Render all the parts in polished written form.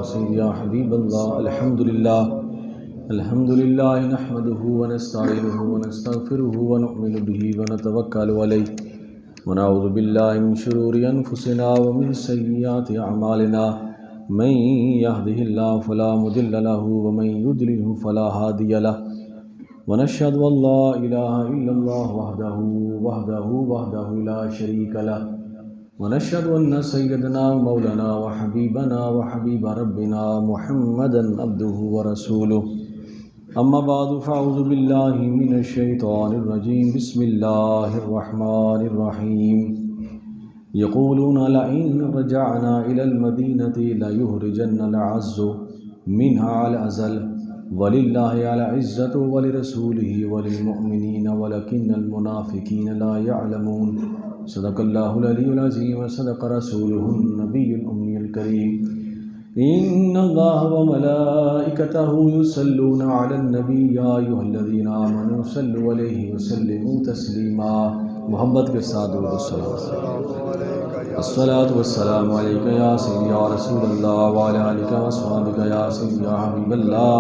سيدي يا حبيب الله. الحمد لله نحمده ونستعينه ونستغفره ونؤمن به ونتوكل عليه ونعوذ بالله من شرور أنفسنا ومن سيئات أعمالنا. من يهده الله فلا مضل له ومن يضلله فلا هادي له. ونشهد أن لا إله إلا الله وحده لا شريك له. ونشهد أن سيدنا ومولانا وحبيبنا وحبيب ربنا محمدا عبده ورسوله. أما بعد فأعوذ بالله من الشيطان الرجيم. بسم الله الرحمن الرحيم. يقولون لئن رجعنا إلى المدينة ليخرجن الأعز منها الأذل ولله العزة ولرسوله وللمؤمنين ولكن المنافقين لا يعلمون. صدق الله العلي العظيم وصدق رسوله النبي الأمي الكريم. إن الله وملائكته يصلون على النبي يا أيها الذين آمنوا صلوا عليه وسلموا تسليما. محبت کے ساتھ درود و سلام. الصلاۃ والسلام علیک یا سیدی یا رسول اللہ وعلی آلک و اصحابک یا سیدی یا حبیب اللہ.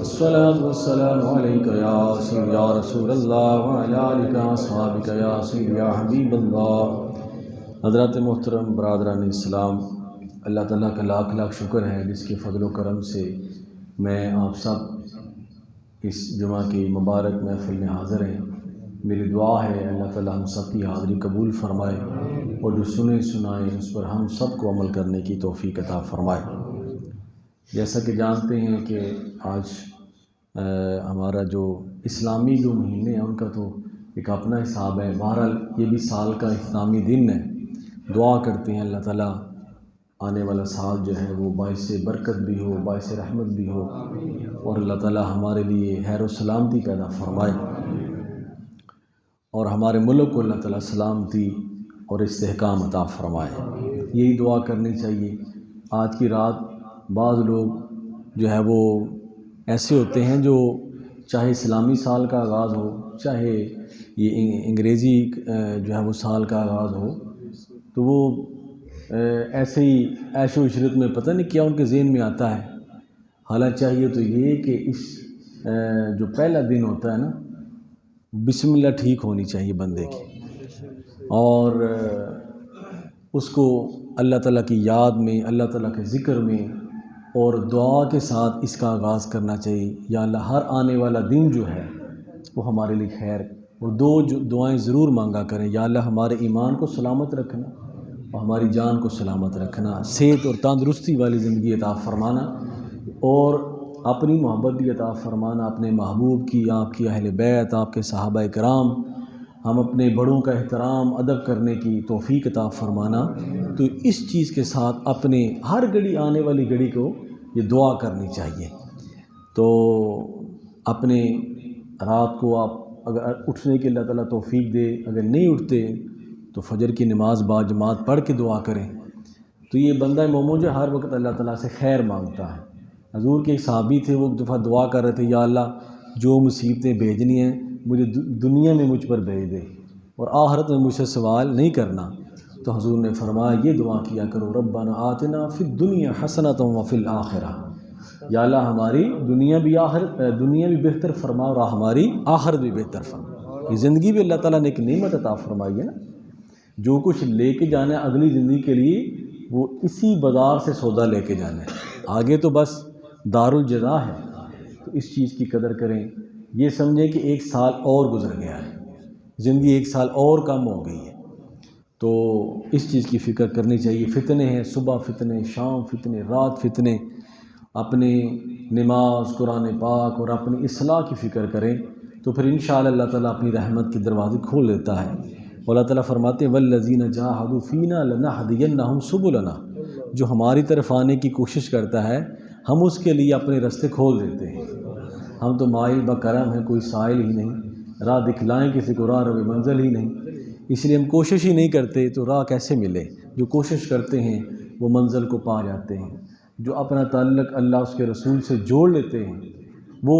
الصلاۃ والسلام علیک یا سیدی یا رسول اللہ وعلی آلک و اصحابک یا سیدی یا حبیب اللہ. حضرات محترم برادران اسلام، اللہ تعالیٰ کا لاکھ لاکھ شکر ہے جس کے فضل و کرم سے میں آپ سب اس جمعہ کی مبارک محفل میں حاضر ہیں. میری دعا ہے اللہ تعالیٰ ہم سب کی حاضری قبول فرمائے اور جو سنے سنائے اس پر ہم سب کو عمل کرنے کی توفیق عطا فرمائے. جیسا کہ جانتے ہیں کہ آج ہمارا جو اسلامی جو مہینے ہیں ان کا تو ایک اپنا حساب ہے. بہرحال یہ بھی سال کا اختتامی دن ہے. دعا کرتے ہیں اللہ تعالیٰ آنے والا سال جو ہے وہ باعث برکت بھی ہو، باعث رحمت بھی ہو اور اللہ تعالیٰ ہمارے لیے خیر و سلامتی پیدا فرمائے اور ہمارے ملک کو اللہ تعالیٰ سلامتی اور استحکام عطا فرمائے. یہی دعا کرنی چاہیے. آج کی رات بعض لوگ جو ہے وہ ایسے ہوتے ہیں جو چاہے اسلامی سال کا آغاز ہو چاہے یہ انگریزی جو ہے وہ سال کا آغاز ہو تو وہ ایسے ہی عیش و عشرت میں پتہ نہیں کیا ان کے ذہن میں آتا ہے. حالانکہ چاہیے تو یہ کہ اس جو پہلا دن ہوتا ہے نا بسم اللہ ٹھیک ہونی چاہیے بندے کی اور اس کو اللہ تعالیٰ کی یاد میں، اللہ تعالیٰ کے ذکر میں اور دعا کے ساتھ اس کا آغاز کرنا چاہیے. یا اللہ ہر آنے والا دن جو ہے وہ ہمارے لیے خیر اور دو دعائیں ضرور مانگا کریں. یا اللہ ہمارے ایمان کو سلامت رکھنا اور ہماری جان کو سلامت رکھنا، صحت اور تندرستی والی زندگی عطا فرمانا اور اپنی محبت بھی عطا فرمانا، اپنے محبوب کی، آپ کی اہل بیت، آپ کے صحابہ کرام، ہم اپنے بڑوں کا احترام ادب کرنے کی توفیق عطا فرمانا. تو اس چیز کے ساتھ اپنے ہر گھڑی آنے والی گھڑی کو یہ دعا کرنی چاہیے. تو اپنے رات کو آپ اگر اٹھنے کی اللہ تعالیٰ توفیق دے، اگر نہیں اٹھتے تو فجر کی نماز با جماعت پڑھ کے دعا کریں. تو یہ بندہ مومن جو ہر وقت اللہ تعالیٰ سے خیر مانگتا ہے. حضور کے ایک صحابی تھے، وہ ایک دفعہ دعا کر رہے تھے یا اللہ جو مصیبتیں بھیجنی ہیں مجھے دنیا میں مجھ پر بھیج دے اور آخرت میں مجھ سے سوال نہیں کرنا. تو حضور نے فرمایا یہ دعا کیا کرو، ربنا آتنا فی الدنیا حسنۃ وفی الآخرہ. یا اللہ ہماری دنیا بھی بہتر فرما اور ہماری آخرت بھی بہتر فرما. یہ زندگی بھی اللہ تعالیٰ نے ایک نعمت عطا فرمائی ہے نا. جو کچھ لے کے جانا ہے اگلی زندگی کے لیے وہ اسی بازار سے سودا لے کے جانا ہے. آگے تو بس دار الجزا ہے. تو اس چیز کی قدر کریں. یہ سمجھیں کہ ایک سال اور گزر گیا ہے، زندگی ایک سال اور کم ہو گئی ہے. تو اس چیز کی فکر کرنی چاہیے. فتنے ہیں، صبح فتنے، شام فتنے، رات فتنے. اپنے نماز، قرآن پاک اور اپنی اصلاح کی فکر کریں تو پھر انشاءاللہ اللہ تعالیٰ اپنی رحمت کے دروازے کھول دیتا ہے. اللہ تعالیٰ فرماتے ہیں والذین جاہدوا فینا لنہدینہم سبلنا. جو ہماری طرف آنے کی کوشش کرتا ہے ہم اس کے لیے اپنے راستے کھول دیتے ہیں. ہم تو مائل بکرم ہیں، کوئی سائل ہی نہیں، راہ دکھلائیں کسی کو راہ روی منزل ہی نہیں. اس لیے ہم کوشش ہی نہیں کرتے تو راہ کیسے ملے. جو کوشش کرتے ہیں وہ منزل کو پا جاتے ہیں. جو اپنا تعلق اللہ اس کے رسول سے جوڑ لیتے ہیں وہ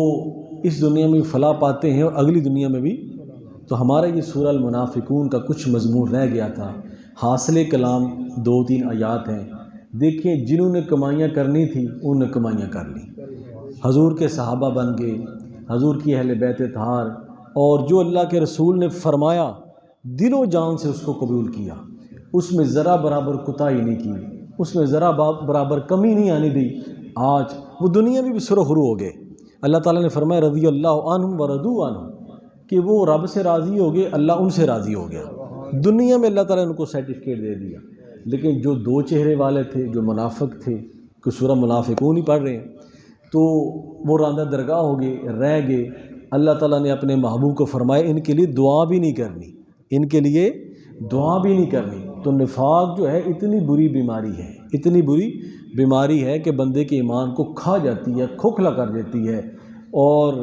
اس دنیا میں فلاح پاتے ہیں اور اگلی دنیا میں بھی. تو ہمارا یہ سورہ المنافقون کا کچھ مضمون رہ گیا تھا. حاصل کلام 2-3 آیات ہیں دیکھیں جنہوں نے کمائیاں کرنی تھی انہوں نے کمائیاں کر لی، حضور کے صحابہ بن گئے، حضور کی اہل بیت اطہار، اور جو اللہ کے رسول نے فرمایا دل و جان سے اس کو قبول کیا، اس میں ذرا برابر کوتاہی نہیں کی، اس میں ذرا برابر کمی نہیں آنے دی۔ آج وہ دنیا میں بھی سرخرو ہو گئے۔ اللہ تعالیٰ نے فرمایا رضی اللہ عنہم ورضوا عنہ، کہ وہ رب سے راضی ہو گئے، اللہ ان سے راضی ہو گیا۔ دنیا میں اللہ تعالیٰ نے ان کو سرٹیفکیٹ دے دیا۔ لیکن جو دو چہرے والے تھے، جو منافق تھے، کہ سورہ منافقون ہی پڑھ رہے ہیں، تو وہ راندہ درگاہ ہو گئے، رہ گئے۔ اللہ تعالیٰ نے اپنے محبوب کو فرمایا ان کے لیے دعا بھی نہیں کرنی، ان کے لیے دعا بھی نہیں کرنی۔ تو نفاق جو ہے اتنی بری بیماری ہے، اتنی بری بیماری ہے کہ بندے کے ایمان کو کھا جاتی ہے، کھوکھلا کر دیتی ہے، اور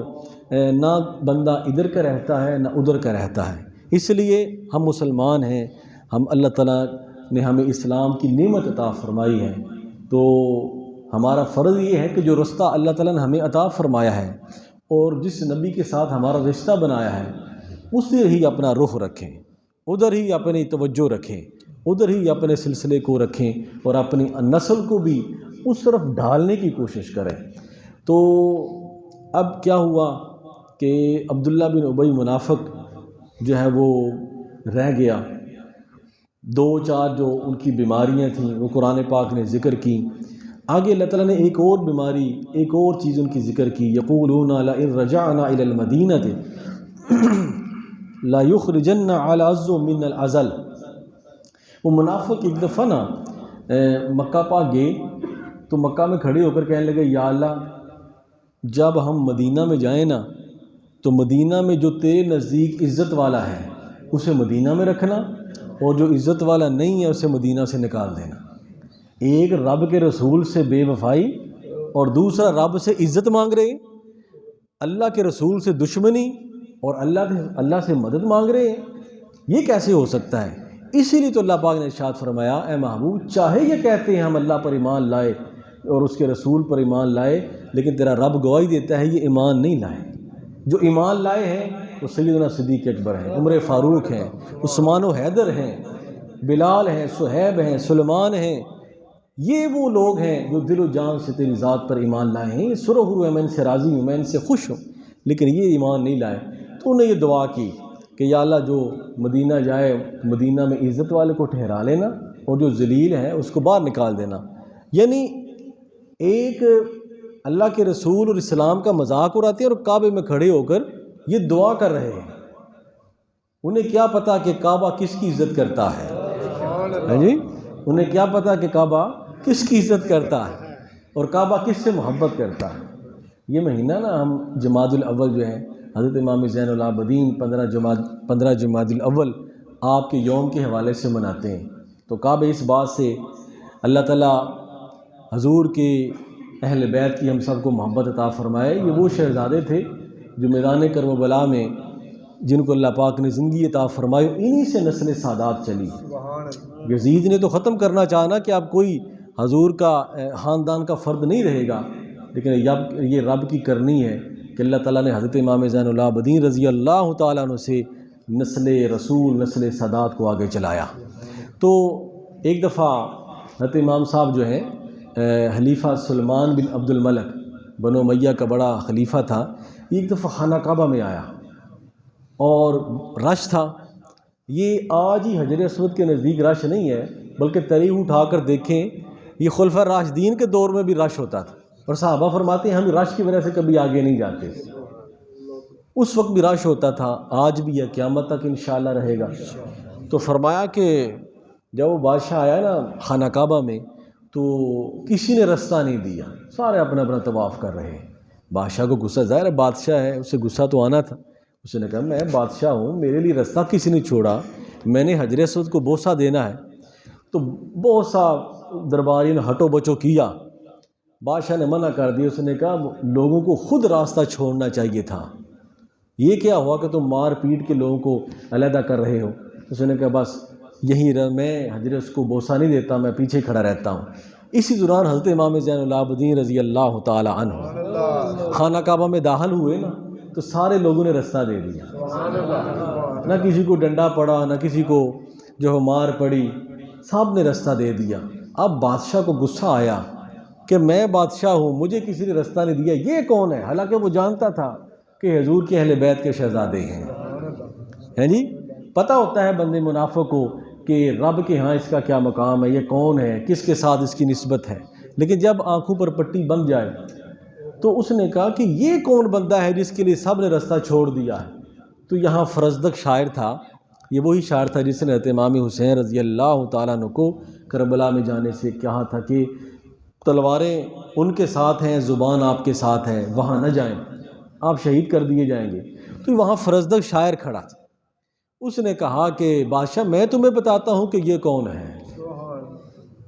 نہ بندہ ادھر کا رہتا ہے نہ ادھر کا رہتا ہے۔ اس لیے ہم مسلمان ہیں، ہم اللہ تعالیٰ نے ہمیں اسلام کی نعمت عطا فرمائی ہے، تو ہمارا فرض یہ ہے کہ جو رستہ اللہ تعالیٰ نے ہمیں عطا فرمایا ہے اور جس نبی کے ساتھ ہمارا رشتہ بنایا ہے اس سے ہی اپنا رخ رکھیں، ادھر ہی اپنی توجہ رکھیں، ادھر ہی اپنے سلسلے کو رکھیں، اور اپنی نسل کو بھی اس طرف ڈھالنے کی کوشش کریں۔ تو اب کیا ہوا کہ عبداللہ بن ابی منافق جو ہے وہ رہ گیا۔ دو چار جو ان کی بیماریاں تھیں وہ قرآن پاک نے ذکر کی۔ آگے اللہ تعالیٰ نے ایک اور بیماری، ایک اور چیز ان کی ذکر کی، یقولون لئن رجعنا الى المدینہ لا یخرجن الاعز من الاذل۔ وہ منافق ایک دفعہ نا مکہ پاک گئے تو مکہ میں کھڑے ہو کر کہنے لگے یا اللہ جب ہم مدینہ میں جائیں نا تو مدینہ میں جو تیرے نزدیک عزت والا ہے اسے مدینہ میں رکھنا، اور جو عزت والا نہیں ہے اسے مدینہ سے نکال دینا۔ ایک رب کے رسول سے بے وفائی اور دوسرا رب سے عزت مانگ رہے، اللہ کے رسول سے دشمنی اور اللہ سے مدد مانگ رہے ہیں، یہ کیسے ہو سکتا ہے؟ اسی لیے تو اللہ پاک نے ارشاد فرمایا اے محبوب چاہے یہ کہتے ہیں ہم اللہ پر ایمان لائے اور اس کے رسول پر ایمان لائے، لیکن تیرا رب گواہی دیتا ہے یہ ایمان نہیں لائے۔ جو ایمان لائے ہیں وہ سیدنا صدیق اکبر ہیں، عمر فاروق ہیں، عثمان و حیدر ہیں، بلال ہیں، صہیب ہیں، سلمان ہیں، یہ وہ لوگ ہیں جو دل و جان سے تیری ذات پر ایمان لائے ہیں۔ یہ سرخرو ہے، میں ان سے راضی ہوں، میں ان سے خوش ہوں، لیکن یہ ایمان نہیں لائے۔ تو انہیں یہ دعا کی کہ یا اللہ جو مدینہ جائے مدینہ میں عزت والے کو ٹھہرا لینا اور جو ذلیل ہے اس کو باہر نکال دینا۔ یعنی ایک اللہ کے رسول اور اسلام کا مذاق اڑاتے ہیں اور کعبے میں کھڑے ہو کر یہ دعا کر رہے ہیں۔ انہیں کیا پتا کہ کعبہ کس کی عزت کرتا ہے؟ جی انہیں کیا پتا کہ کعبہ کس کی عزت کرتا ہے اور کعبہ کس سے محبت کرتا ہے۔ یہ مہینہ نا ہم جمادی الاول جو ہے حضرت امام زین العابدین 15 جمادی الاول آپ کے یوم کے حوالے سے مناتے ہیں۔ تو کعبہ اس بات سے اللہ تعالیٰ حضور کے اہل بیت کی ہم سب کو محبت عطا فرمائے۔ یہ وہ شہزادے تھے جو میدان کربلا میں جن کو اللہ پاک نے زندگی عطا فرمائی، انہی سے نسل سادات چلی۔ یزید نے تو ختم کرنا چاہنا کہ اب کوئی حضور کا خاندان کا فرد نہیں رہے گا، لیکن یہ رب کی کرنی ہے کہ اللہ تعالیٰ نے حضرت امام زین العابدین رضی اللہ تعالیٰ عنہ سے نسل رسول، نسل سادات کو آگے چلایا۔ تو ایک دفعہ حضرت امام صاحب جو ہیں خلیفہ سلمان بن عبد الملک بنو امیہ کا بڑا خلیفہ تھا، ایک دفعہ خانہ کعبہ میں آیا اور رش تھا۔ یہ آج ہی حجر اسود کے نزدیک رش نہیں ہے، بلکہ تاریخ اٹھا کر دیکھیں یہ خلفاء راشدین کے دور میں بھی رش ہوتا تھا، اور صحابہ فرماتے ہیں ہم رش کی وجہ سے کبھی آگے نہیں جاتے، اس وقت بھی رش ہوتا تھا، آج بھی ہے، قیامت تک انشاءاللہ رہے گا۔ تو فرمایا کہ جب وہ بادشاہ آیا نا خانہ کعبہ میں تو کسی نے رستہ نہیں دیا، سارے اپنا اپنا طواف کر رہے ہیں۔ بادشاہ کو غصہ، ظاہر ہے بادشاہ ہے اسے غصہ تو آنا تھا، اس نے کہا میں بادشاہ ہوں، میرے لیے رستہ کسی نے چھوڑا، میں نے حجر اسود کو بوسہ دینا ہے۔ تو بہت سا درباری نے ہٹو بچو کیا، بادشاہ نے منع کر دیا، اس نے کہا لوگوں کو خود راستہ چھوڑنا چاہیے تھا، یہ کیا ہوا کہ تم مار پیٹ کے لوگوں کو علیحدہ کر رہے ہو؟ اس نے کہا بس یہیں میں حجر اسود کو بوسہ نہیں دیتا، میں پیچھے کھڑا رہتا ہوں۔ اسی دوران حضرت امام زین العابدین رضی اللہ تعالی عنہ خانہ کعبہ میں داخل ہوئے نا تو سارے لوگوں نے رستہ دے دیا، نہ کسی کو ڈنڈا پڑا، نہ کسی کو جو مار پڑی، سب نے رستہ دے دیا۔ اب بادشاہ کو غصہ آیا کہ میں بادشاہ ہوں، مجھے کسی نے رستہ نہیں دیا، یہ کون ہے؟ حالانکہ وہ جانتا تھا کہ حضور کے اہل بیت کے شہزادے ہیں جی۔ پتہ ہوتا ہے بندے منافق کو کہ رب کے ہاں اس کا کیا مقام ہے، یہ کون ہے، کس کے ساتھ اس کی نسبت ہے، لیکن جب آنکھوں پر پٹی بن جائے تو اس نے کہا کہ یہ کون بندہ ہے جس کے لیے سب نے رستہ چھوڑ دیا ہے۔ تو یہاں فرزدق شاعر تھا، یہ وہی شاعر تھا جس نے حضرت امام حسین رضی اللہ تعالیٰ عنہ کو کربلا میں جانے سے کہا تھا کہ تلواریں ان کے ساتھ ہیں، زبان آپ کے ساتھ ہے، وہاں نہ جائیں، آپ شہید کر دیے جائیں گے۔ تو وہاں فرزدق شاعر کھڑا تھا، اس نے کہا کہ بادشاہ میں تمہیں بتاتا ہوں کہ یہ کون ہے،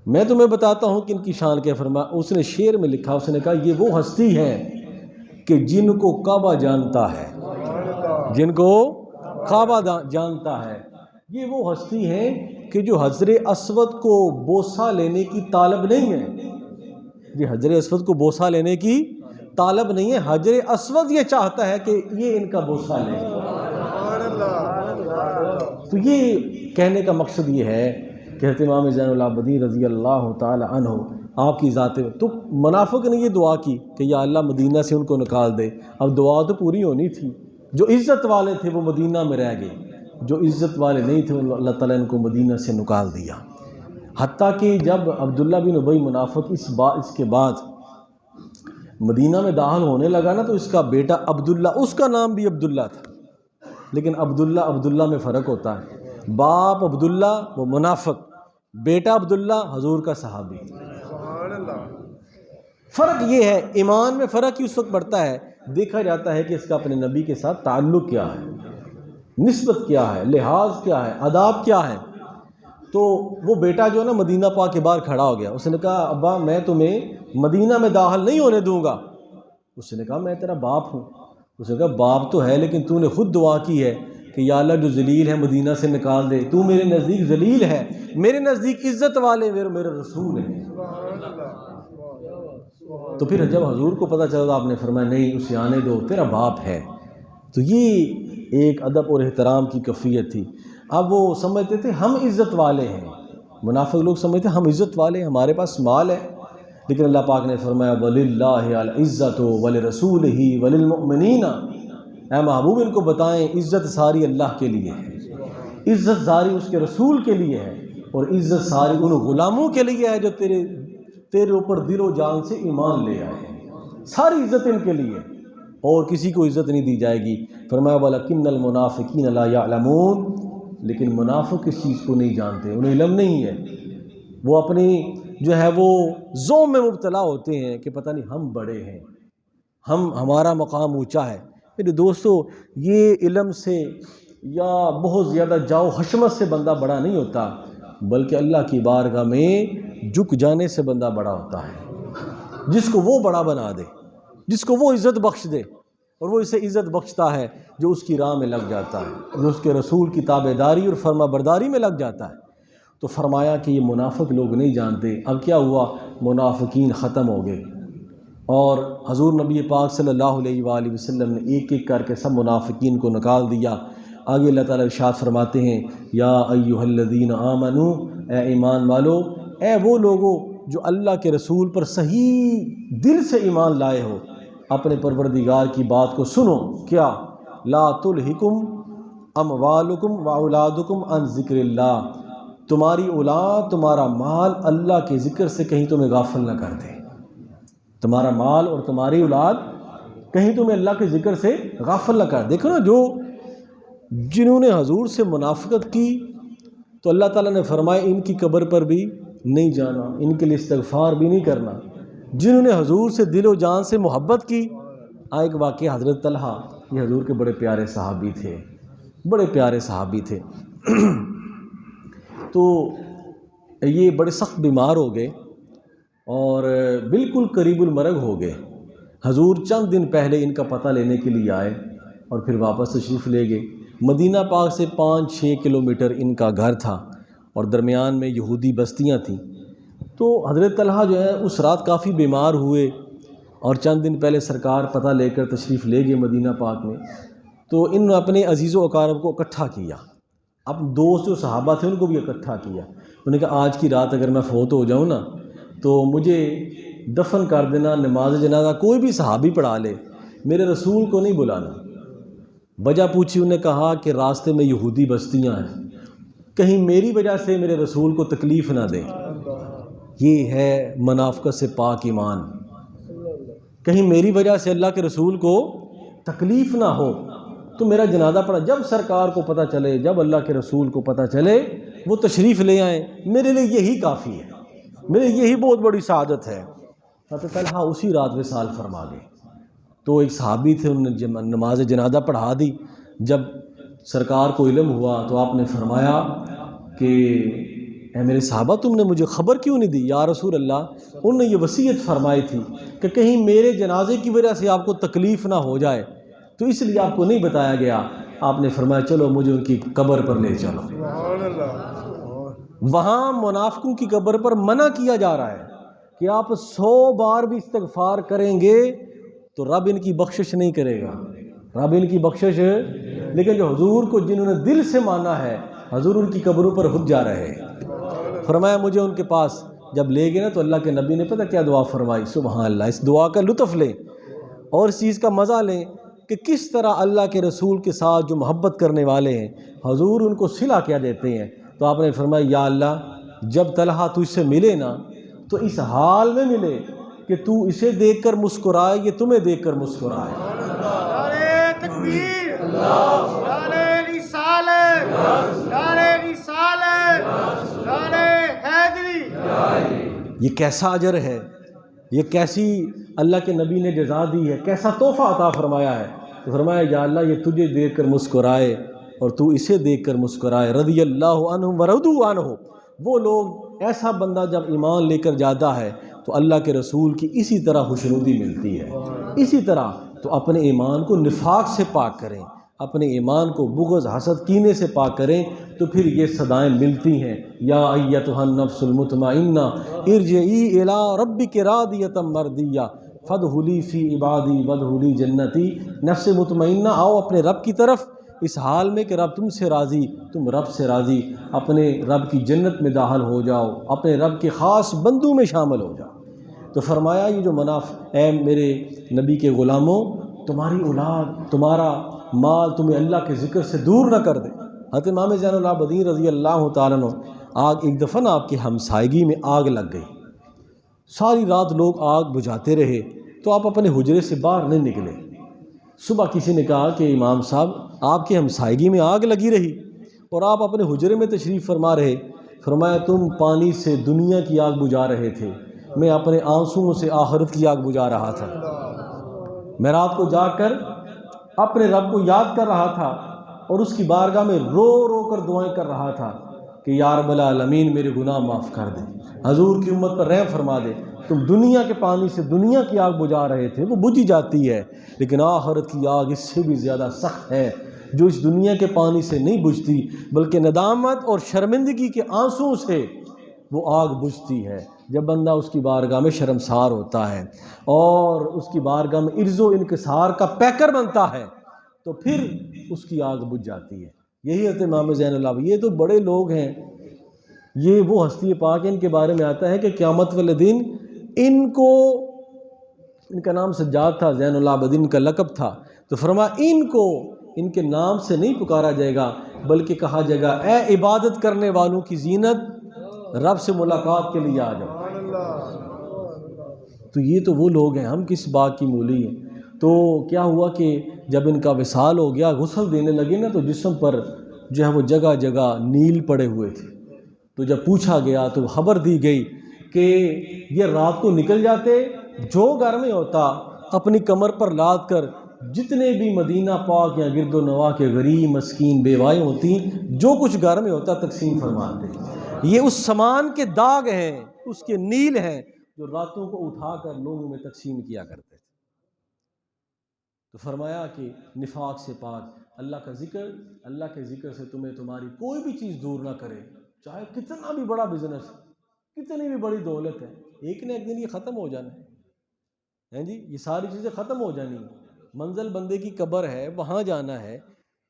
میں تمہیں بتاتا ہوں کہ ان کی شان کیا۔ فرمایا، اس نے شعر میں لکھا، اس نے کہا یہ وہ ہستی ہے کہ جن کو کعبہ جانتا ہے، جن کو کعبہ جانتا ہے، یہ وہ ہستی ہے کہ جو حجر اسود کو بوسہ لینے کی طالب نہیں ہے، یہ حجر اسود کو بوسہ لینے کی طالب نہیں ہے، حجر اسود یہ چاہتا ہے کہ یہ ان کا بوسہ لے۔ تو یہ کہنے کا مقصد یہ ہے کہ حضرت امام زین العابدین رضی اللہ تعالی عنہ آپ کی ذات میں، تو منافق نے یہ دعا کی کہ یا اللہ مدینہ سے ان کو نکال دے۔ اب دعا تو پوری ہونی تھی، جو عزت والے تھے وہ مدینہ میں رہ گئے، جو عزت والے نہیں تھے اللہ تعالیٰ نے ان کو مدینہ سے نکال دیا۔ حتیٰ کہ جب عبداللہ بن ابی منافق اس کے بعد مدینہ میں داخل ہونے لگا نا، تو اس کا بیٹا عبداللہ، اس کا نام بھی عبداللہ تھا، لیکن عبداللہ میں فرق ہوتا ہے، باپ عبداللہ وہ منافق، بیٹا عبداللہ حضور کا صحابی۔ فرق یہ ہے، ایمان میں فرق ہی اس وقت پڑتا ہے، دیکھا جاتا ہے کہ اس کا اپنے نبی کے ساتھ تعلق کیا ہے، نسبت کیا ہے، لحاظ کیا ہے، آداب کیا ہے۔ تو وہ بیٹا جو ہے نا مدینہ پاک کے باہر کھڑا ہو گیا، اس نے کہا ابا میں تمہیں مدینہ میں داخل نہیں ہونے دوں گا۔ اس نے کہا میں تیرا باپ ہوں۔ اس نے کہا باپ تو ہے، لیکن تو نے خود دعا کی ہے کہ یا اللہ جو ذلیل ہے مدینہ سے نکال دے، تو میرے نزدیک ذلیل ہے، میرے نزدیک عزت والے میرے رسول ہیں۔ تو پھر جب حضور کو پتہ چلا تو آپ نے فرمایا نہیں اسے آنے دو، تیرا باپ ہے۔ تو یہ ایک ادب اور احترام کی کیفیت تھی۔ اب وہ سمجھتے تھے ہم عزت والے ہیں، منافق لوگ سمجھتے ہیں ہم عزت والے ہیں، ہمارے پاس مال ہے، لیکن اللہ پاک نے فرمایا وَلِلَّهِ الْعِزَّةُ وَلِرَسُولِهِ وَلِلْمُؤْمِنِينَ، اے محبوب ان کو بتائیں عزت ساری اللہ کے لیے ہے، عزت ساری اس کے رسول کے لیے ہے، اور عزت ساری ان غلاموں کے لیے ہے جو تیرے اوپر دل و جان سے ایمان لے آئے ہیں، ساری عزت ان کے لیے، اور کسی کو عزت نہیں دی جائے گی۔ فرمایا وَلَكِنَّ الْمُنَافِقِينَ لَا يَعْلَمُونَ، لیکن منافق اس چیز کو نہیں جانتے، انہیں علم نہیں ہے، وہ اپنی جو ہے وہ ذوم میں مبتلا ہوتے ہیں کہ پتہ نہیں ہم بڑے ہیں، ہمارا مقام اونچا ہے۔ میرے دوستو، یہ علم سے یا بہت زیادہ جاؤ حشمت سے بندہ بڑا نہیں ہوتا، بلکہ اللہ کی بارگاہ میں جھک جانے سے بندہ بڑا ہوتا ہے، جس کو وہ بڑا بنا دے، جس کو وہ عزت بخش دے، اور وہ اسے عزت بخشتا ہے جو اس کی راہ میں لگ جاتا ہے، جو اس کے رسول کی تابعداری اور فرما برداری میں لگ جاتا ہے۔ تو فرمایا کہ یہ منافق لوگ نہیں جانتے۔ اب کیا ہوا، منافقین ختم ہو گئے، اور حضور نبی پاک صلی اللہ علیہ وآلہ وسلم نے ایک ایک کر کے سب منافقین کو نکال دیا۔ آگے اللہ تعالیٰ ارشاد فرماتے ہیں یا ایھا الذین آمنو، اے ایمان والو، اے وہ لوگو جو اللہ کے رسول پر صحیح دل سے ایمان لائے ہو، اپنے پروردگار کی بات کو سنو۔ کیا لا تلہکم اموالکم واولادکم عن ذکر اللہ، تمہاری اولاد تمہارا مال اللہ کے ذکر سے کہیں تمہیں غافل نہ کر دے، تمہارا مال اور تمہاری اولاد کہیں تمہیں اللہ کے ذکر سے غافل نہ کر دے۔ دیکھو نا، جنہوں نے حضور سے منافقت کی تو اللہ تعالیٰ نے فرمایا ان کی قبر پر بھی نہیں جانا، ان کے لیے استغفار بھی نہیں کرنا۔ جنہوں نے حضور سے دل و جان سے محبت کی، ایک واقعہ حضرت طلحہ، یہ حضور کے بڑے پیارے صحابی تھے، بڑے پیارے صحابی تھے۔ تو یہ بڑے سخت بیمار ہو گئے اور بالکل قریب المرگ ہو گئے۔ حضور چند دن پہلے ان کا پتہ لینے کے لیے آئے اور پھر واپس تشریف لے گئے۔ مدینہ پاک سے 5-6 کلومیٹر ان کا گھر تھا اور درمیان میں یہودی بستیاں تھیں۔ تو حضرت طلحہ جو ہے اس رات کافی بیمار ہوئے اور چند دن پہلے سرکار پتہ لے کر تشریف لے گئے مدینہ پاک میں۔ تو ان اپنے عزیز و اقارب کو اکٹھا کیا اب دوست جو صحابہ تھے ان کو بھی اکٹھا کیا، انہوں نے کہا آج کی رات اگر میں فوت ہو جاؤں نا تو مجھے دفن کر دینا، نماز جنازہ کوئی بھی صحابی پڑھا لے، میرے رسول کو نہیں بلانا۔ وجہ پوچھی، انہوں نے کہا کہ راستے میں یہودی بستیاں ہیں، کہیں میری وجہ سے میرے رسول کو تکلیف نہ دیں۔ یہ ہے منافقت سے پاک ایمان، کہیں میری وجہ سے اللہ کے رسول کو تکلیف نہ ہو تو میرا جنازہ پڑھا، جب سرکار کو پتہ چلے، جب اللہ کے رسول کو پتہ چلے وہ تشریف لے آئیں، میرے لیے یہی کافی ہے، میرے یہی بہت بڑی سعادت ہے۔ حضرت طلحہ اسی رات وصال فرما گئے۔ تو ایک صحابی تھے، انہوں نے نماز جنازہ پڑھا دی۔ جب سرکار کو علم ہوا تو آپ نے فرمایا کہ اے میرے صحابہ تم نے مجھے خبر کیوں نہیں دی؟ یا رسول اللہ انہوں نے یہ وصیت فرمائی تھی کہ کہیں میرے جنازے کی وجہ سے آپ کو تکلیف نہ ہو جائے تو اس لیے آپ کو نہیں بتایا گیا۔ آپ نے فرمایا چلو مجھے ان کی قبر پر لے چلو۔ وہاں منافقوں کی قبر پر منع کیا جا رہا ہے کہ آپ 100 بار بھی استغفار کریں گے تو رب ان کی بخشش نہیں کرے گا، رب ان کی بخشش، لیکن جو حضور کو جنہوں نے دل سے مانا ہے حضور ان کی قبروں پر خود جا رہے ہیں۔ فرمایا مجھے ان کے پاس جب لے گئے نا تو اللہ کے نبی نے پتہ کیا دعا فرمائی؟ سبحان اللہ، اس دعا کا لطف لیں اور اس چیز کا مزہ لیں کہ کس طرح اللہ کے رسول کے ساتھ جو محبت کرنے والے ہیں حضور ان کو صلہ کیا دیتے ہیں۔ تو آپ نے فرمایا یا اللہ جب طلحہ تو اس سے ملے نا تو اس حال میں ملے کہ تو اسے دیکھ کر مسکرائے، یہ تمہیں دیکھ کر مسکرائے۔ نعرہ تکبیر، نعرہ رسالت، نعرہ رسالت، نعرہ حیدری۔ یہ کیسا اجر ہے، یہ کیسی اللہ کے نبی نے جزا دی ہے، کیسا تحفہ عطا فرمایا ہے۔ تو فرمایا یا اللہ یہ تجھے دیکھ کر مسکرائے اور تو اسے دیکھ کر مسکرائے۔ رضی اللہ عنہم ورضوا عنہ۔ وہ لوگ، ایسا بندہ جب ایمان لے کر جاتا ہے تو اللہ کے رسول کی اسی طرح خوشنودی ملتی ہے۔ اسی طرح تو اپنے ایمان کو نفاق سے پاک کریں، اپنے ایمان کو بغض حسد کینے سے پاک کریں تو پھر یہ صدائیں ملتی ہیں، یا ایتھا النفس المطمئنہ ارجعی الی ربک راضیۃ مرضیہ فادخلی فی عبادی وادخلی جنتی۔ نفس مطمئنہ آؤ اپنے رب کی طرف اس حال میں کہ رب تم سے راضی، تم رب سے راضی، اپنے رب کی جنت میں داخل ہو جاؤ، اپنے رب کے خاص بندوں میں شامل ہو جاؤ۔ تو فرمایا یہ جو اے میرے نبی کے غلاموں، تمہاری اولاد، تمہارا مال تمہیں اللہ کے ذکر سے دور نہ کر دے۔ حضرت امام زین العابدین رضی اللہ تعالیٰ عنہ ایک دفعہ نا آپ کی ہمسائیگی میں آگ لگ گئی، ساری رات لوگ آگ بجھاتے رہے تو آپ اپنے حجرے سے باہر نہیں نکلے۔ صبح کسی نے کہا کہ امام صاحب آپ کی ہمسائیگی میں آگ لگی رہی اور آپ اپنے حجرے میں تشریف فرما رہے۔ فرمایا تم پانی سے دنیا کی آگ بجھا رہے تھے، میں اپنے آنسوؤں سے آخرت کی آگ بجھا رہا تھا۔ میں رات کو جاگ کر اپنے رب کو یاد کر رہا تھا اور اس کی بارگاہ میں رو رو کر دعائیں کر رہا تھا کہ یا رب العالمین میرے گناہ معاف کر دے، حضور کی امت پر رحم فرما دے۔ تم دنیا کے پانی سے دنیا کی آگ بجھا رہے تھے، وہ بجھی جاتی ہے، لیکن آخرت کی آگ اس سے بھی زیادہ سخت ہے جو اس دنیا کے پانی سے نہیں بجھتی بلکہ ندامت اور شرمندگی کے آنسوؤں سے وہ آگ بجھتی ہے۔ جب بندہ اس کی بارگاہ میں شرمسار ہوتا ہے اور اس کی بارگاہ میں عرض و انکسار کا پیکر بنتا ہے تو پھر اس کی آگ بجھ جاتی ہے۔ یہی حضرت امام زین العابدین، یہ تو بڑے لوگ ہیں، یہ وہ ہستی پاک ہیں، ان کے بارے میں آتا ہے کہ قیامت والے دن ان کا نام سجاد تھا، زین العابدین کا لقب تھا، تو فرمایا ان کے نام سے نہیں پکارا جائے گا بلکہ کہا جائے گا اے عبادت کرنے والوں کی زینت، رب سے ملاقات کے لیے آ جاؤ۔ تو یہ تو وہ لوگ ہیں، ہم کس باغ کی مولی ہیں۔ تو کیا ہوا کہ جب ان کا وصال ہو گیا، غسل دینے لگے نا تو جسم پر جو ہے وہ جگہ جگہ نیل پڑے ہوئے تھے۔ تو جب پوچھا گیا تو خبر دی گئی کہ یہ رات کو نکل جاتے، جو گھر میں ہوتا اپنی کمر پر لاد کر جتنے بھی مدینہ پاک یا گرد و نواح کے غریب مسکین بیوائیں ہوتی جو کچھ گھر میں ہوتا تقسیم فرماتے۔ یہ اس سامان کے داغ ہیں، اس کے نیل ہیں جو راتوں کو اٹھا کر لوگوں میں تقسیم کیا کرتے تھے۔ تو فرمایا کہ نفاق سے پاک، اللہ کے ذکر سے تمہاری کوئی بھی چیز دور نہ کرے، چاہے کتنا بھی بڑا بزنس، کتنی بھی بڑی دولت ہے، ایک نہ ایک دن یہ ختم ہو جانا ہے جی، یہ ساری چیزیں ختم ہو جانی ہیں۔ منزل بندے کی قبر ہے، وہاں جانا ہے،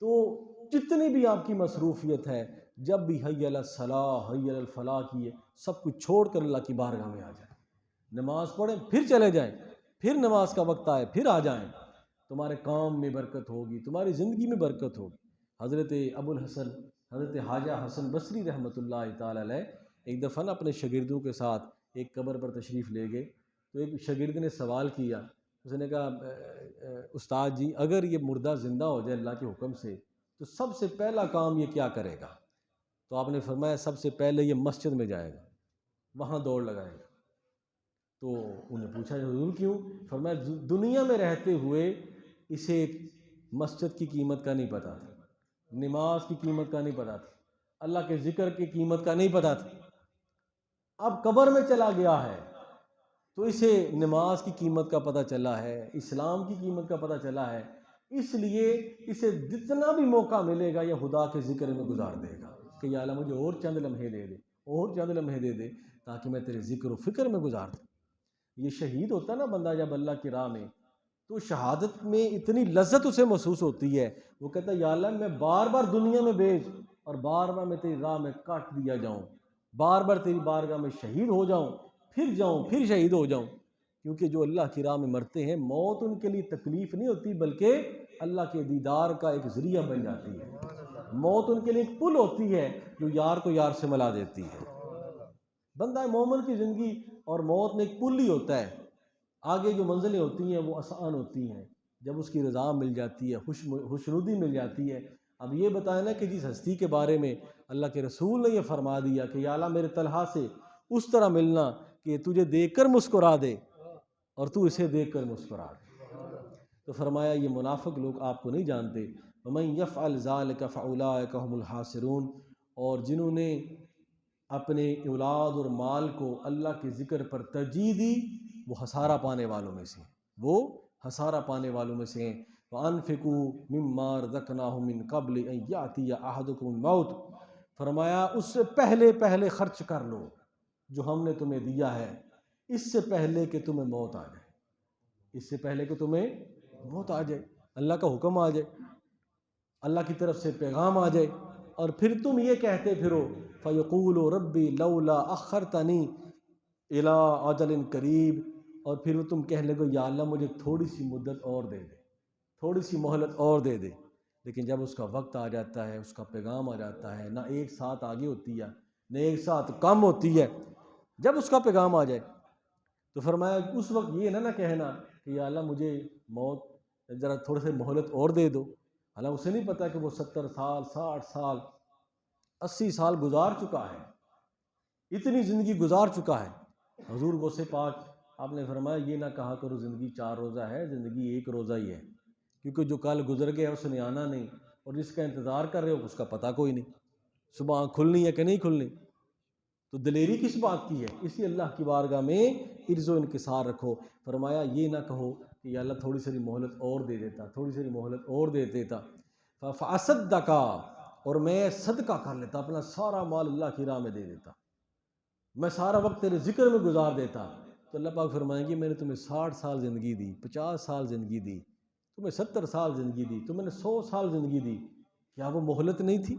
تو جتنی بھی آپ کی مصروفیت ہے، جب بھی حی علی الصلاح حی علی الفلاح کی ہے، سب کچھ چھوڑ کر اللہ کی بارگاہ میں آ جائیں، نماز پڑھیں پھر چلے جائیں، پھر نماز کا وقت آئے پھر آ جائیں، تمہارے کام میں برکت ہوگی، تمہاری زندگی میں برکت ہوگی۔ حضرت ابو الحسن حضرت خواجہ حسن بصری رحمۃ اللہ تعالی علیہ ایک دفعہ نا اپنے شاگردوں کے ساتھ ایک قبر پر تشریف لے گئے، تو ایک شاگرد نے سوال کیا، اس نے کہا استاد جی اگر یہ مردہ زندہ ہو جائے اللہ کے حکم سے تو سب سے پہلا کام یہ کیا کرے گا؟ تو آپ نے فرمایا سب سے پہلے یہ مسجد میں جائے گا، وہاں دوڑ لگائے گا۔ تو انہیں پوچھا حضور کیوں؟ فرمایا دنیا میں رہتے ہوئے اسے مسجد کی قیمت کا نہیں پتہ تھا، نماز کی قیمت کا نہیں پتہ تھا، اللہ کے ذکر کی قیمت کا نہیں پتہ تھا، اب قبر میں چلا گیا ہے تو اسے نماز کی قیمت کا پتہ چلا ہے، اسلام کی قیمت کا پتہ چلا ہے، اس لیے اسے جتنا بھی موقع ملے گا یہ خدا کے ذکر میں گزار دے گا کہ یا اللہ مجھے اور چند لمحے دے دے، اور چند لمحے دے دے تاکہ میں تیرے ذکر و فکر میں گزار دوں۔ یہ شہید ہوتا نا بندہ جب اللہ کی راہ میں، تو شہادت میں اتنی لذت اسے محسوس ہوتی ہے، وہ کہتا ہے یا اللہ میں بار بار دنیا میں بھیج اور بار بار میں تیری راہ میں کاٹ دیا جاؤں، بار بار تیری بارگاہ میں شہید ہو جاؤں، پھر شہید ہو جاؤں، کیونکہ جو اللہ کی راہ میں مرتے ہیں موت ان کے لیے تکلیف نہیں ہوتی بلکہ اللہ کے دیدار کا ایک ذریعہ بن جاتی ہے، موت ان کے لیے ایک پل ہوتی ہے جو یار کو یار سے ملا دیتی ہے۔ بندہ مومن کی زندگی اور موت میں ایک پل ہی ہوتا ہے، آگے جو منزلیں ہوتی ہیں وہ آسان ہوتی ہیں جب اس کی رضا مل جاتی ہے، خوشنودی مل جاتی ہے۔ اب یہ بتائیں نا کہ جس ہستی کے بارے میں اللہ کے رسول نے یہ فرما دیا کہ یا اللہ میرے طلحہ سے اس طرح ملنا کہ تجھے دیکھ کر مسکرا دے اور تو اسے دیکھ کر مسکرا دے، تو فرمایا یہ منافق لوگ آپ کو نہیں جانتے، وَمَن يَفْعَلْ ذَلِكَ فَأُولَٰئِكَ هُمُ الْخَاسِرُونَ، اور جنہوں نے اپنے اولاد اور مال کو اللہ کے ذکر پر ترجیح دی وہ خسارہ پانے والوں میں سے ہیں، وہ خسارہ پانے والوں میں سے ہیں۔ وَأَنفِقُوا مِمَّا رَزَقْنَاهُم مِّن قَبْلِ أَن يَأْتِيَ أَحَدَكُمُ الْمَوْتُ، فرمایا اس سے پہلے خرچ کر لو جو ہم نے تمہیں دیا ہے، اس سے پہلے کہ تمہیں موت آ جائے، اس سے پہلے کہ تمہیں موت آ جائے، اللہ کا حکم آ جائے، اللہ کی طرف سے پیغام آ جائے، اور پھر تم یہ کہتے پھرو فَيَقُولُ رَبِّ لَوْلَا أَخَّرْتَنِي إِلَىٰ أَجَلٍ قَرِيبٍ، اور پھر وہ تم کہنے لگو یا اللہ مجھے تھوڑی سی مدت اور دے دے، تھوڑی سی مہلت اور دے دے، لیکن جب اس کا وقت آ جاتا ہے، اس کا پیغام آ جاتا ہے، نہ ایک ساتھ آگے ہوتی ہے نہ ایک ساتھ کم ہوتی ہے، جب اس کا پیغام آ جائے تو فرمایا اس وقت یہ نہ کہنا کہ یا اللہ مجھے موت ذرا تھوڑے سے مہلت اور دے دو، حالانکہ اسے نہیں پتا کہ وہ 70 سال 60 سال 80 سال گزار چکا ہے، اتنی زندگی گزار چکا ہے۔ حضور غوث پاک آپ نے فرمایا یہ نہ کہا کرو زندگی 4 روزہ ہے، زندگی 1 روزہ ہی ہے، کیونکہ جو کل گزر گیا اس نے آنا نہیں، اور جس کا انتظار کر رہے ہو اس کا پتہ کوئی نہیں، صبح آنکھ کھلنی ہے کہ نہیں کھلنی، تو دلیری کس بات کی ہے؟ اسی اللہ کی بارگاہ میں عرض و انکسار رکھو۔ فرمایا یہ نہ کہو کہ یا اللہ تھوڑی سی مہلت اور دے دیتا، تھوڑی سی مہلت اور دے دیتا، فَأَصَدَّقَ، اور میں صدقہ کر لیتا، اپنا سارا مال اللہ کی راہ میں دے دیتا، میں سارا وقت تیرے ذکر میں گزار دیتا، تو اللہ پاک فرمائیں گے میں نے تمہیں 60 سال زندگی دی، 50 سال زندگی دی، تمہیں 70 سال زندگی دی، تمہیں نے 100 سال زندگی دی، کیا وہ مہلت نہیں تھی؟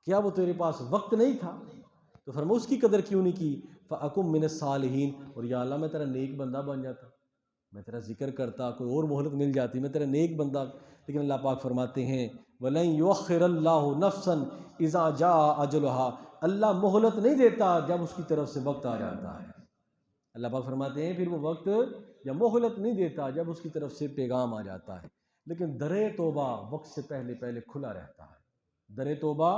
کیا وہ تیرے پاس وقت نہیں تھا؟ تو فرمایا اس کی قدر کیوں نہیں کی؟ فَأَكُن مِّنَ الصَّالِحِينَ، اور یا اللہ میں تیرا نیک بندہ بن جاتا، میں تیرا ذکر کرتا، کوئی اور مہلت مل جاتی، میں تیرا نیک بندہ۔ لیکن اللہ پاک فرماتے ہیں وَلَن يُؤَخِّرَ اللَّهُ نَفْسًا إِذَا جَاءَ أَجَلُهَا، اللہ مہلت نہیں دیتا جب اس کی طرف سے وقت آ جاتا ہے۔ اللہ پاک فرماتے ہیں پھر وہ وقت یا مہلت نہیں دیتا جب اس کی طرف سے پیغام آ جاتا ہے، لیکن در توبہ وقت سے پہلے کھلا رہتا ہے، در توبہ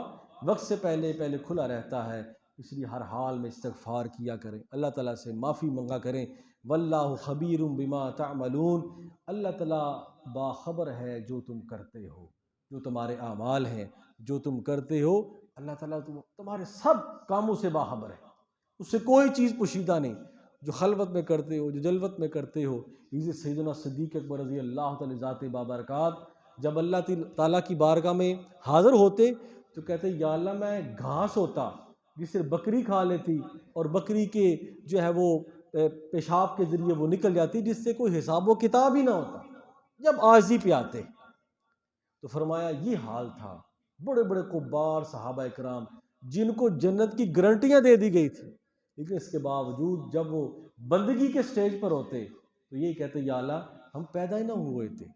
وقت سے پہلے کھلا رہتا ہے، اس لیے ہر حال میں استغفار کیا کریں، اللہ تعالیٰ سے معافی منگا کریں۔ واللہ خبیر بما تعملون، اللہ تعالیٰ باخبر ہے جو تم کرتے ہو، جو تمہارے اعمال ہیں، جو تم کرتے ہو، اللہ تعالیٰ تمہارے سب کاموں سے باخبر ہے، اس سے کوئی چیز پوشیدہ نہیں، جو خلوت میں کرتے ہو، جو جلوت میں کرتے ہو۔ یہ سیدنا صدیق اکبر رضی اللہ تعالیٰ ذات بابرکات جب اللہ تعالیٰ کی بارگاہ میں حاضر ہوتے تو کہتے یا اللہ میں گھاس ہوتا جس سے بکری کھا لیتی، اور بکری کے جو ہے وہ پیشاب کے ذریعے وہ نکل جاتی، جس سے کوئی حساب و کتاب ہی نہ ہوتا، جب عاجزی پہ آتے تو فرمایا یہ حال تھا بڑے بڑے کبار صحابہ اکرام جن کو جنت کی گارنٹیاں دے دی گئی تھی، لیکن اس کے باوجود جب وہ بندگی کے سٹیج پر ہوتے تو یہی کہتے یا اللہ ہم پیدا ہی نہ ہوئے تھے،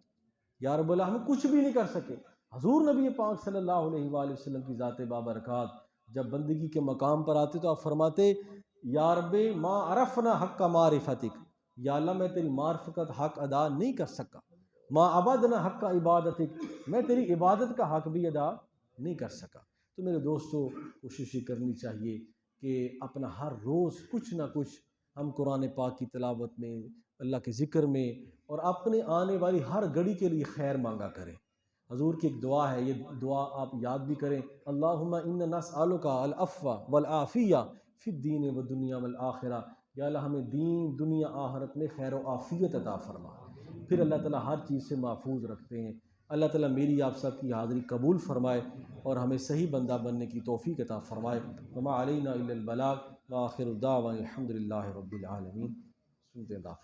یا رب اللہ ہم کچھ بھی نہیں کر سکے۔ حضور نبی پاک صلی اللہ علیہ وآلہ وسلم کی ذات بابرکات جب بندگی کے مقام پر آتے تو آپ فرماتے یا رب ما عرفنا حق معرفتک، یا اللہ میں تیری معرفت حق ادا نہیں کر سکا، ما عبدنا حق عبادتک، میں تیری عبادت کا حق بھی ادا نہیں کر سکا۔ تو میرے دوستو کوشش یہ کرنی چاہیے کہ اپنا ہر روز کچھ نہ کچھ ہم قرآن پاک کی تلاوت میں، اللہ کے ذکر میں، اور اپنے آنے والی ہر گھڑی کے لیے خیر مانگا کریں۔ حضور کی ایک دعا ہے، یہ دعا آپ یاد بھی کریں، اللہم انا نسألک العفو والعافیہ فی الدین والدنیا والآخرہ، یا اللہ ہمیں دین دنیا آخرت میں خیر و عافیت عطا فرما۔ پھر اللہ تعالیٰ ہر چیز سے محفوظ رکھتے ہیں۔ اللہ تعالیٰ میری آپ سب کی حاضری قبول فرمائے اور ہمیں صحیح بندہ بننے کی توفیق عطا فرمائے۔ وما علینا الا البلاغ وآخر دعوانا الحمد للہ رب العالمین۔ سنتے ہیں